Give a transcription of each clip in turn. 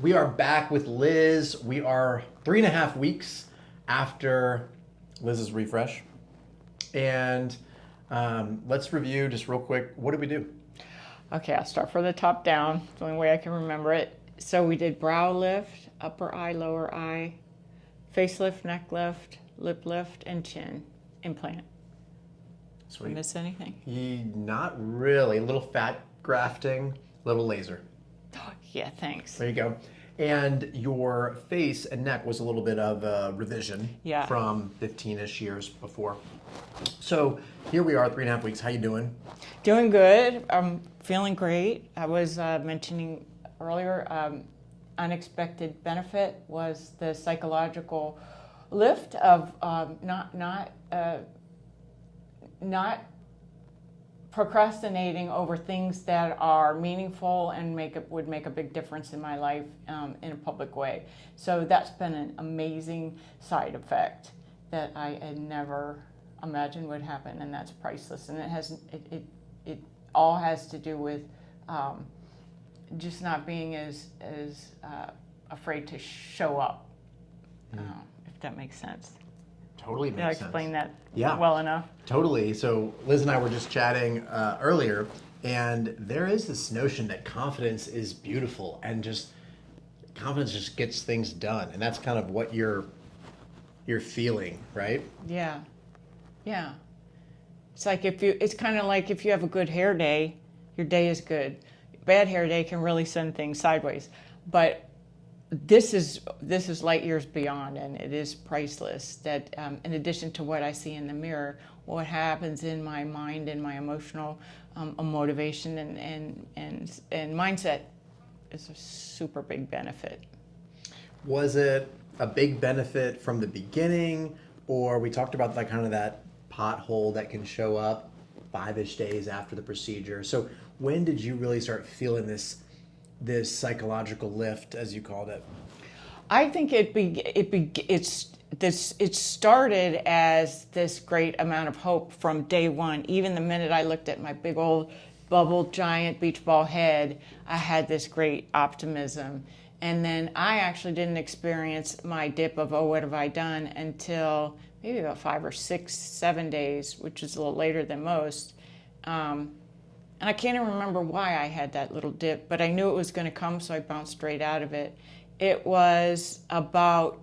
We are back with Liz. We are 3.5 weeks after Liz's refresh. And let's review just real quick. What did we do? Okay, I'll start from the top down. It's the only way I can remember it. So we did brow lift, upper eye, lower eye, facelift, neck lift, lip lift, and chin implant. Sweet. Did I miss anything? Not really. A little fat grafting, a little laser. Oh, yeah, thanks. There you go. And your face and neck was a little bit of a revision from 15-ish years before. So here we are, 3.5 weeks. How you doing? Doing good. I'm feeling great. I was mentioning earlier, unexpected benefit was the psychological lift of not procrastinating over things that are meaningful and would make a big difference in my life in a public way. So that's been an amazing side effect that I had never imagined would happen, and that's priceless. And it all has to do with just not being as afraid to show up, if that makes sense. Totally makes sense. Did I explain that well enough? Totally. So Liz and I were just chatting earlier, and there is this notion that confidence is beautiful, and just confidence just gets things done, and that's kind of what you're feeling, right? Yeah. It's like it's kind of like if you have a good hair day, your day is good. Bad hair day can really send things sideways, but this is light years beyond, and it is priceless. That in addition to what I see in the mirror, what happens in my mind and my emotional motivation and mindset is a super big benefit. Was it a big benefit from the beginning, or we talked about like kind of that pothole that can show up 5-ish days after the procedure? So when did you really start feeling this psychological lift, as you called it? I think it started as this great amount of hope from day one. Even the minute I looked at my big old bubble giant beach ball head, I had this great optimism. And then I actually didn't experience my dip of, oh, what have I done, until maybe about 5 or 6, 7 days, which is a little later than most. And I can't even remember why I had that little dip, but I knew it was going to come, so I bounced straight out of it. It was about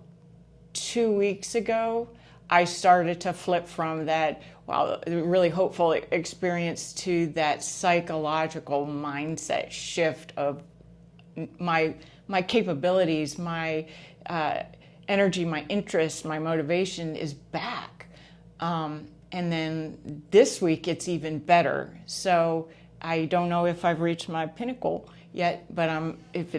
2 weeks ago, I started to flip from that, really hopeful experience to that psychological mindset shift of my capabilities, my energy, my interest, my motivation is back. And then this week it's even better. So I don't know if I've reached my pinnacle yet, but if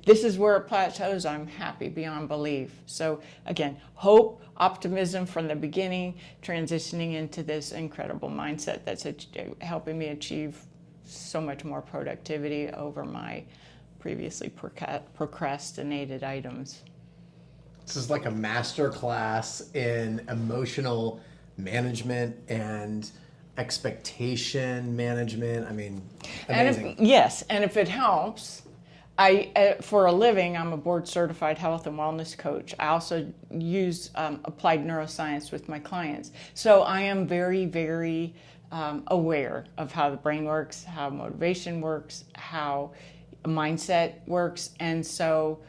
this is where it plateaus, I'm happy beyond belief. So again, hope, optimism from the beginning, transitioning into this incredible mindset that's helping me achieve so much more productivity over my previously procrastinated items. This is like a master class in emotional management and expectation management. I mean, amazing. And if it helps, for a living, I'm a board certified health and wellness coach. I also use applied neuroscience with my clients. So I am very, very aware of how the brain works, how motivation works, how mindset works. And so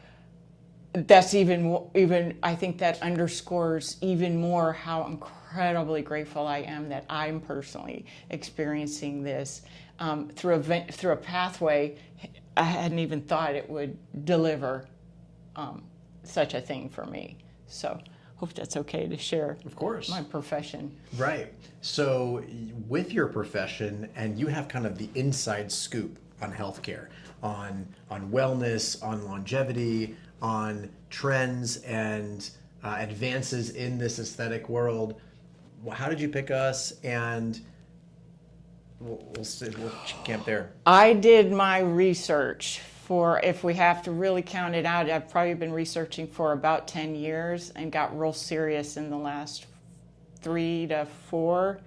that's even I think that underscores even more how incredibly grateful I am that I'm personally experiencing this through a pathway I hadn't even thought it would deliver such a thing for me. So hope that's okay to share. Of course. My profession. Right. So with your profession, and you have kind of the inside scoop on healthcare, on wellness, on longevity, on trends and advances in this aesthetic world. How did you pick us? And we'll camp there. I did my research for, if we have to really count it out, I've probably been researching for about 10 years and got real serious in the last 3 to 4.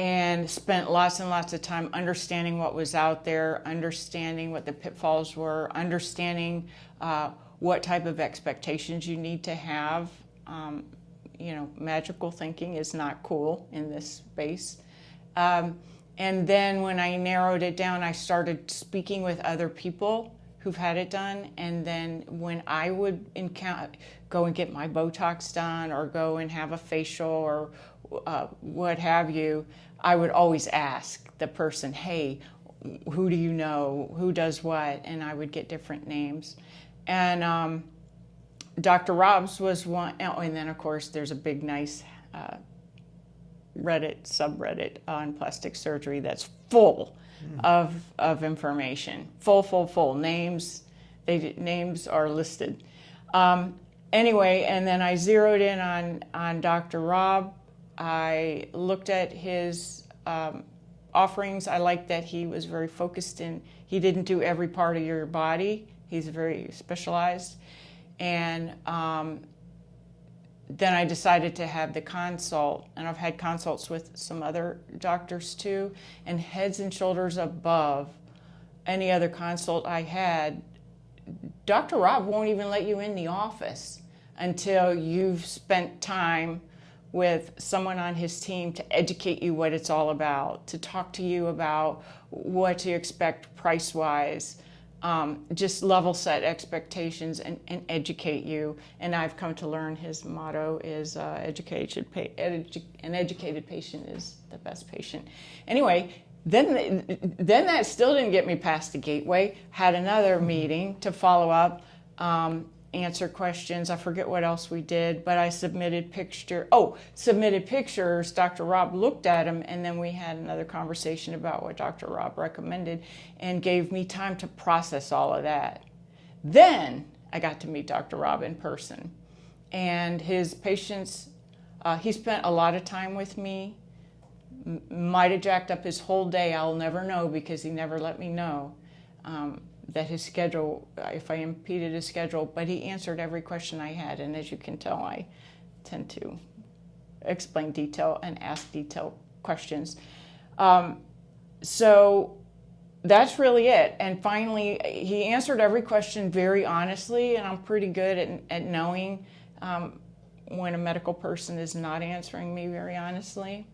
and spent lots and lots of time understanding what was out there, understanding what the pitfalls were, understanding what type of expectations you need to have. Magical thinking is not cool in this space. And then when I narrowed it down, I started speaking with other people who've had it done. And then when I would go and get my Botox done or go and have a facial or what have you, I would always ask the person, hey, who do you know? Who does what? And I would get different names. And Dr. Robb's was one. Oh, and then, of course, there's a big, nice Reddit subreddit on plastic surgery that's full of information. Full. Names are listed. Anyway, and then I zeroed in on Dr. Robb. I looked at his offerings. I liked that he was very focused he didn't do every part of your body. He's very specialized. And then I decided to have the consult, and I've had consults with some other doctors too, and heads and shoulders above any other consult I had. Dr. Robb won't even let you in the office until you've spent time with someone on his team to educate you what it's all about, to talk to you about what to expect price-wise, just level set expectations and educate you. And I've come to learn his motto is an educated patient is the best patient. Anyway, then that still didn't get me past the gateway. Had another meeting to follow up, answer questions. I forget what else we did, but I submitted pictures. Dr. Robb looked at them, and then we had another conversation about what Dr. Robb recommended and gave me time to process all of that. Then I got to meet Dr. Robb in person, and his patients, he spent a lot of time with me. Might have jacked up his whole day. I'll never know because he never let me know. That his schedule, if I impeded his schedule, but he answered every question I had. And as you can tell, I tend to explain detail and ask detailed questions. So that's really it. And finally, he answered every question very honestly, and I'm pretty good at knowing when a medical person is not answering me very honestly.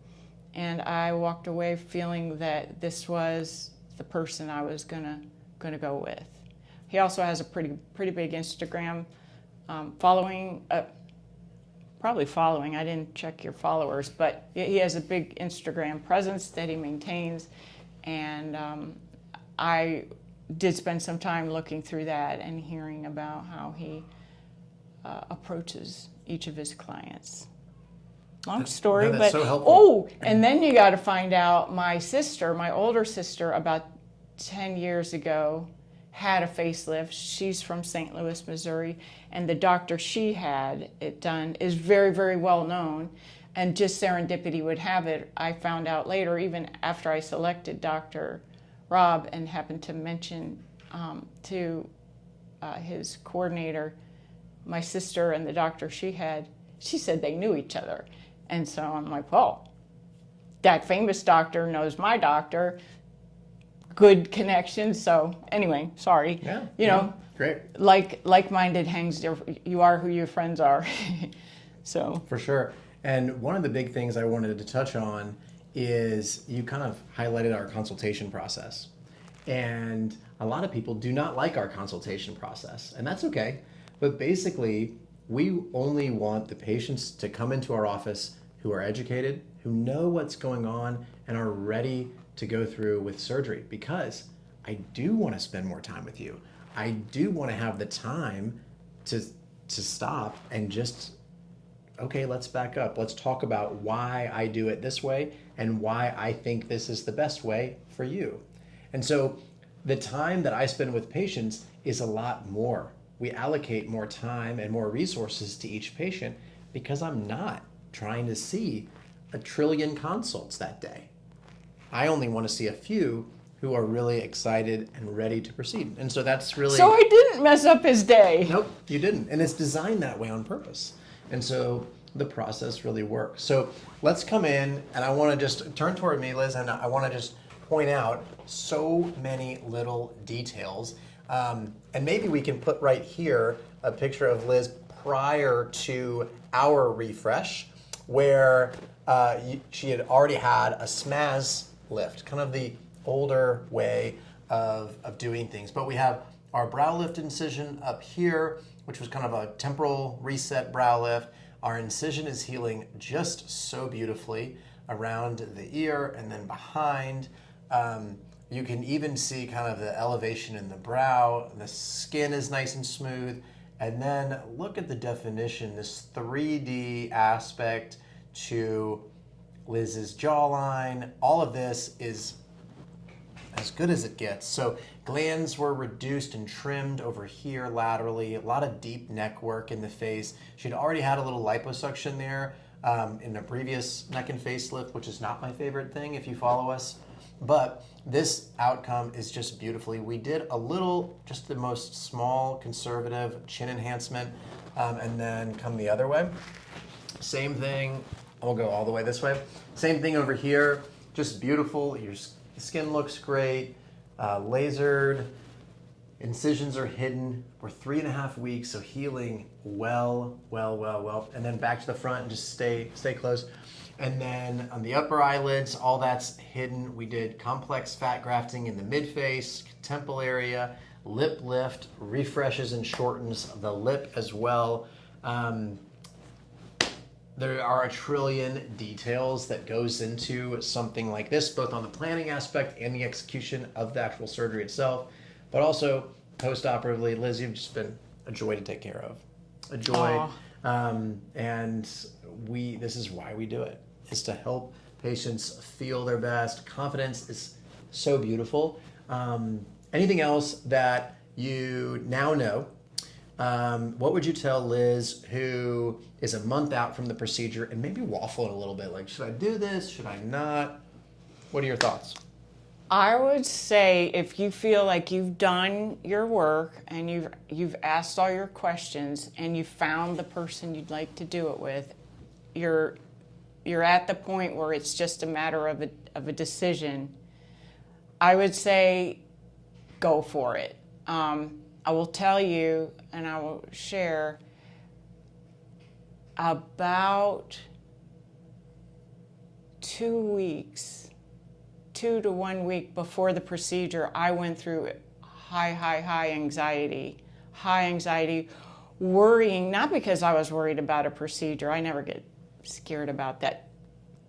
And I walked away feeling that this was the person I was gonna go with. He also has a pretty big Instagram following. Probably following. I didn't check your followers, but he has a big Instagram presence that he maintains, and I did spend some time looking through that and hearing about how he approaches each of his clients. Long story, no, that's but so helpful. Oh, and then you got to find out my older sister, about 10 years ago, had a facelift. She's from St. Louis, Missouri, and the doctor she had it done is very, very well known, and just serendipity would have it. I found out later, even after I selected Dr. Robb and happened to mention to his coordinator, my sister and the doctor she said they knew each other. And so I'm like, well, that famous doctor knows my doctor. Good connection. So anyway, sorry. Yeah. Great. Like-minded hangs. You are who your friends are. So for sure. And one of the big things I wanted to touch on is you kind of highlighted our consultation process. And a lot of people do not like our consultation process, and that's okay. But basically, we only want the patients to come into our office who are educated, who know what's going on, and are ready to go through with surgery, because I do want to spend more time with you. I do want to have the time to stop and just, okay, let's back up. Let's talk about why I do it this way and why I think this is the best way for you. And so the time that I spend with patients is a lot more. We allocate more time and more resources to each patient because I'm not trying to see 1 trillion consults that day. I only want to see a few who are really excited and ready to proceed. And so that's really... So I didn't mess up his day. Nope, you didn't. And it's designed that way on purpose. And so the process really works. So let's come in, and I want to just turn toward me, Liz, and I want to just point out so many little details. And maybe we can put right here a picture of Liz prior to our refresh, where she had already had a SMAS lift, kind of the older way of doing things. But we have our brow lift incision up here, which was kind of a temporal reset brow lift. Our incision is healing just so beautifully around the ear and then behind. You can even see kind of the elevation in the brow. The skin is nice and smooth. And then look at the definition, this 3D aspect to Liz's jawline. All of this is as good as it gets. So glands were reduced and trimmed over here laterally, a lot of deep neck work in the face. She'd already had a little liposuction there in a previous neck and facelift, which is not my favorite thing if you follow us. But this outcome is just beautifully. We did a little, just the most small conservative chin enhancement, and then come the other way. Same thing, I'll go all the way this way. Same thing over here, just beautiful. Your skin looks great, lasered, incisions are hidden. We're 3.5 weeks, so healing well. And then back to the front and just stay close. And then on the upper eyelids, all that's hidden. We did complex fat grafting in the mid-face, temple area, lip lift, refreshes and shortens the lip as well. There are a trillion details that goes into something like this, both on the planning aspect and the execution of the actual surgery itself, but also post-operatively. Liz, you've just been a joy to take care of. A joy. And this is why we do it, is to help patients feel their best. Confidence is so beautiful. Anything else that you now know? What would you tell Liz, who is a month out from the procedure and maybe waffling a little bit, like, should I do this? Should I not? What are your thoughts? I would say if you feel like you've done your work and you've asked all your questions and you found the person you'd like to do it with, you're at the point where it's just a matter of a decision. I would say go for it. I will tell you, and I will share, about 2 weeks, 2 to 1 week before the procedure, I went through high anxiety, worrying, not because I was worried about a procedure. I never get scared about that.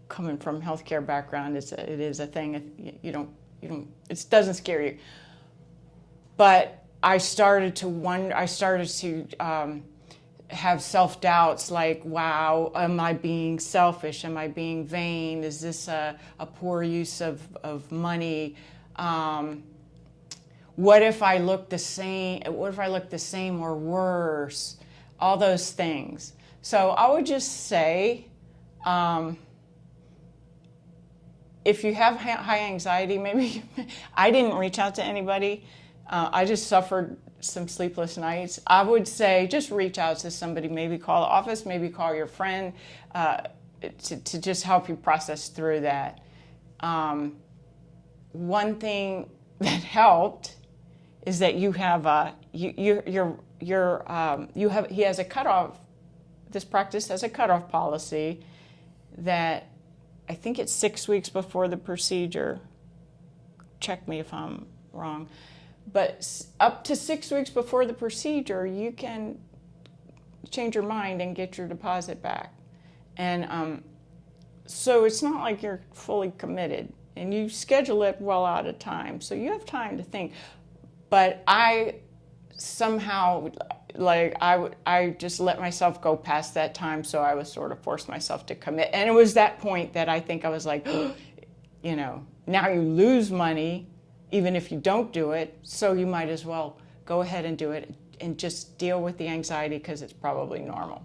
Coming from healthcare background, it is a thing. You don't, it doesn't scare you. But I started to wonder, have self-doubts like, wow, am I being selfish? Am I being vain? Is this a poor use of money? What if I look the same? What if I look the same or worse? All those things. So I would just say, if you have high anxiety, maybe I didn't reach out to anybody. I just suffered some sleepless nights. I would say just reach out to somebody, maybe call the office, maybe call your friend to just help you process through that. One thing that helped is that you have he has a cutoff. This practice has a cutoff policy that I think it's 6 weeks before the procedure. Check me if I'm wrong. But up to 6 weeks before the procedure, you can change your mind and get your deposit back. And so it's not like you're fully committed. And you schedule it well out of time. So you have time to think. But I somehow, I just let myself go past that time. So I was sort of forced myself to commit. And it was that point that I think I was like, now you lose money, even if you don't do it, so you might as well go ahead and do it and just deal with the anxiety because it's probably normal.